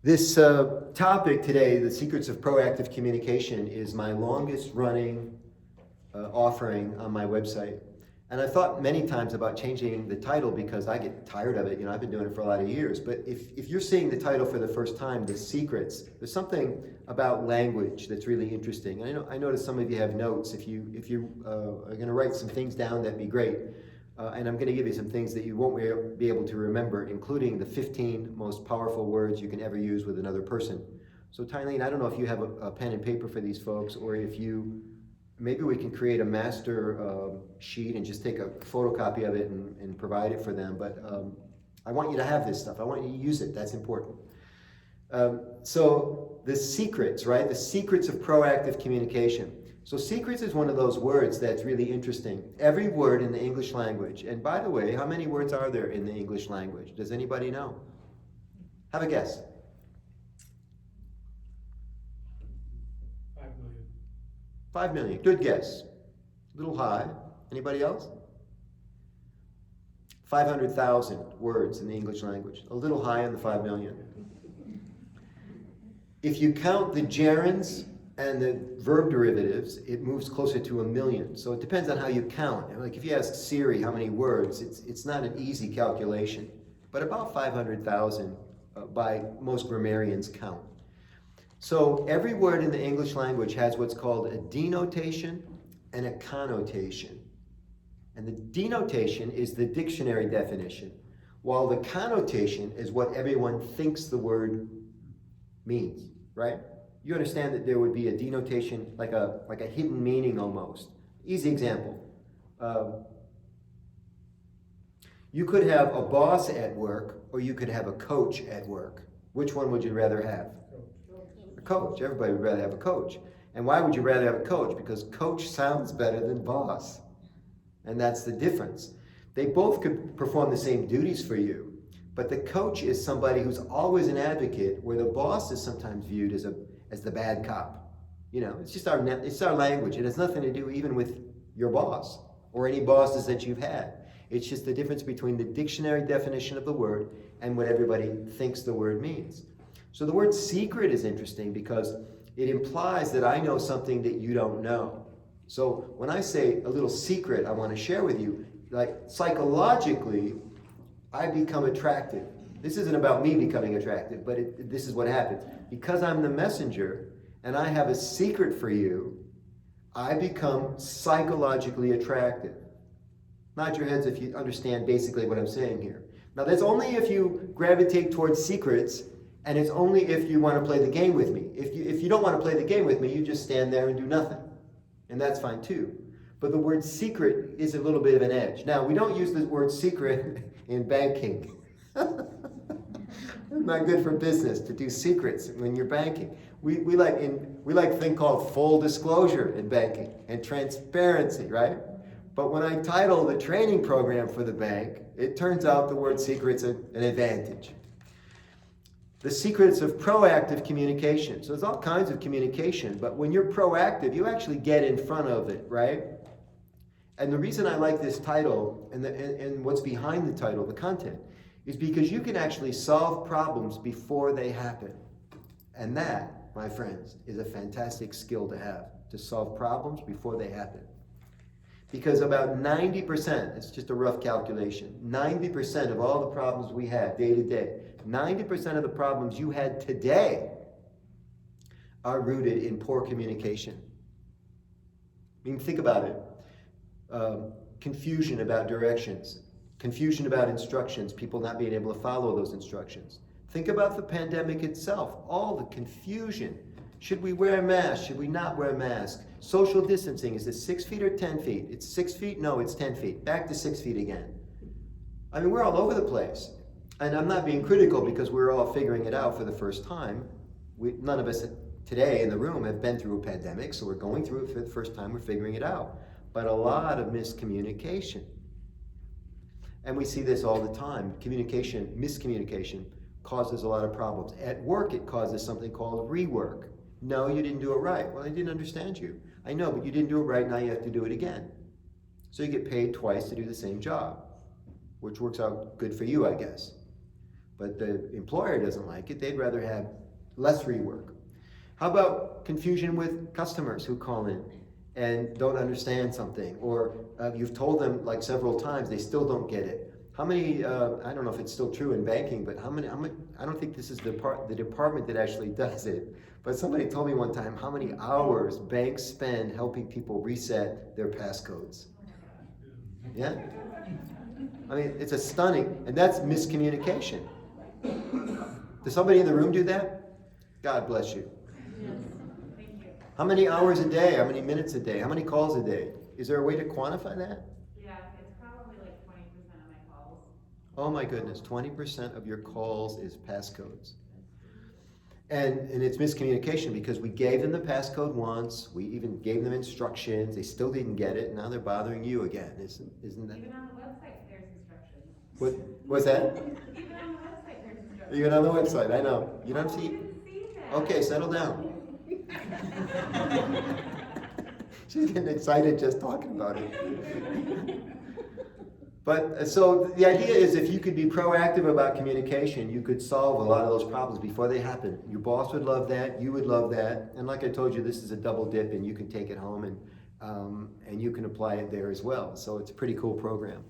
This topic today, the secrets of proactive communication, is my longest running offering on my website. And I thought many times about changing the title because I get tired of it. I've been doing it for a lot of years. But if you're seeing the title for the first time, The Secrets, there's something about language that's really interesting. I notice some of you have notes. If you are going to write some things down, that'd be great. And I'm going to give you some things that you won't be able to remember, including the 15 most powerful words you can ever use with another person. So Tylene, I don't know if you have a pen and paper for these folks, or if maybe we can create a master sheet and just take a photocopy of it and provide it for them. But I want you to have this stuff. I want you to use it. That's important. So the secrets, right? The secrets of proactive communication. So secrets is one of those words that's really interesting. Every word in the English language, and by the way, how many words are there in the English language? Does anybody know? Have a guess. 5 million. 5 million. Good guess. A little high. Anybody else? 500,000 words in the English language. A little high on the 5 million. If you count the gerunds and the verb derivatives, it moves closer to 1 million. So it depends on how you count. Like if you ask Siri how many words, it's not an easy calculation, but about 500,000 by most grammarians count. So every word in the English language has what's called a denotation and a connotation. And the denotation is the dictionary definition, while the connotation is what everyone thinks the word means, right? You understand that there would be a denotation, like a hidden meaning almost. Easy example. You could have a boss at work, or you could have a coach at work. Which one would you rather have? A coach. Everybody would rather have a coach. And why would you rather have a coach? Because coach sounds better than boss. And that's the difference. They both could perform the same duties for you, but the coach is somebody who's always an advocate, where the boss is sometimes viewed as the bad cop. It's just it's our language. It has nothing to do even with your boss or any bosses that you've had. It's just the difference between the dictionary definition of the word and what everybody thinks the word means. So the word secret is interesting because it implies that I know something that you don't know. So when I say a little secret I want to share with you, like psychologically, I become attractive. This isn't about me becoming attractive, but this is what happens. Because I'm the messenger and I have a secret for you, I become psychologically attractive. Nod your heads if you understand basically what I'm saying here. Now that's only if you gravitate towards secrets, and it's only if you want to play the game with me. If you don't want to play the game with me, you just stand there and do nothing. And that's fine too. But the word secret is a little bit of an edge. Now, we don't use the word secret in banking. It's not good for business to do secrets when you're banking. We like a thing called full disclosure in banking and transparency, right? But when I title the training program for the bank, it turns out the word secret's an advantage. The secrets of proactive communication. So there's all kinds of communication, but when you're proactive, you actually get in front of it, right? And the reason I like this title and what's behind the title, the content, is because you can actually solve problems before they happen. And that, my friends, is a fantastic skill to have, to solve problems before they happen. Because about 90%, it's just a rough calculation, 90% of all the problems we have day to day, 90% of the problems you had today are rooted in poor communication. I mean, think about it. Confusion about directions, confusion about instructions, people not being able to follow those instructions. Think about the pandemic itself, all the confusion. Should we wear a mask? Should we not wear a mask? Social distancing, is it 6 feet or 10 feet? It's 6 feet? No, it's 10 feet. Back to 6 feet again. I mean, we're all over the place. And I'm not being critical because we're all figuring it out for the first time. None of us today in the room have been through a pandemic, so we're going through it for the first time, we're figuring it out. But a lot of miscommunication. And we see this all the time. Miscommunication causes a lot of problems. At work, it causes something called rework. No, you didn't do it right. Well, I didn't understand you. I know, but you didn't do it right, now you have to do it again. So you get paid twice to do the same job, which works out good for you, I guess. but the employer doesn't like it. They'd rather have less rework. How about confusion with customers who call in and don't understand something, or you've told them like several times, they still don't get it? How many, I don't know if it's still true in banking, but how many, I don't think this is the department that actually does it, but somebody told me one time how many hours banks spend helping people reset their passcodes. Yeah? I mean, it's a stunning, and that's miscommunication. Does somebody in the room do that? God bless you. How many hours a day? How many minutes a day? How many calls a day? Is there a way to quantify that? Yeah, it's probably like 20% of my calls. Oh my goodness, 20% of your calls is passcodes. And it's miscommunication because we gave them the passcode once, we even gave them instructions, they still didn't get it, and now they're bothering you again. Isn't that? Even on the website, there's instructions. What's that? Even on the website, there's instructions. Even on the website, I know. You don't see? You didn't see that. Okay, settle down. She's getting excited just talking about it. But so the idea is if you could be proactive about communication, you could solve a lot of those problems before they happen. Your boss would love that, you would love that, and like I told you, this is a double dip and you can take it home and you can apply it there as well. So it's a pretty cool program.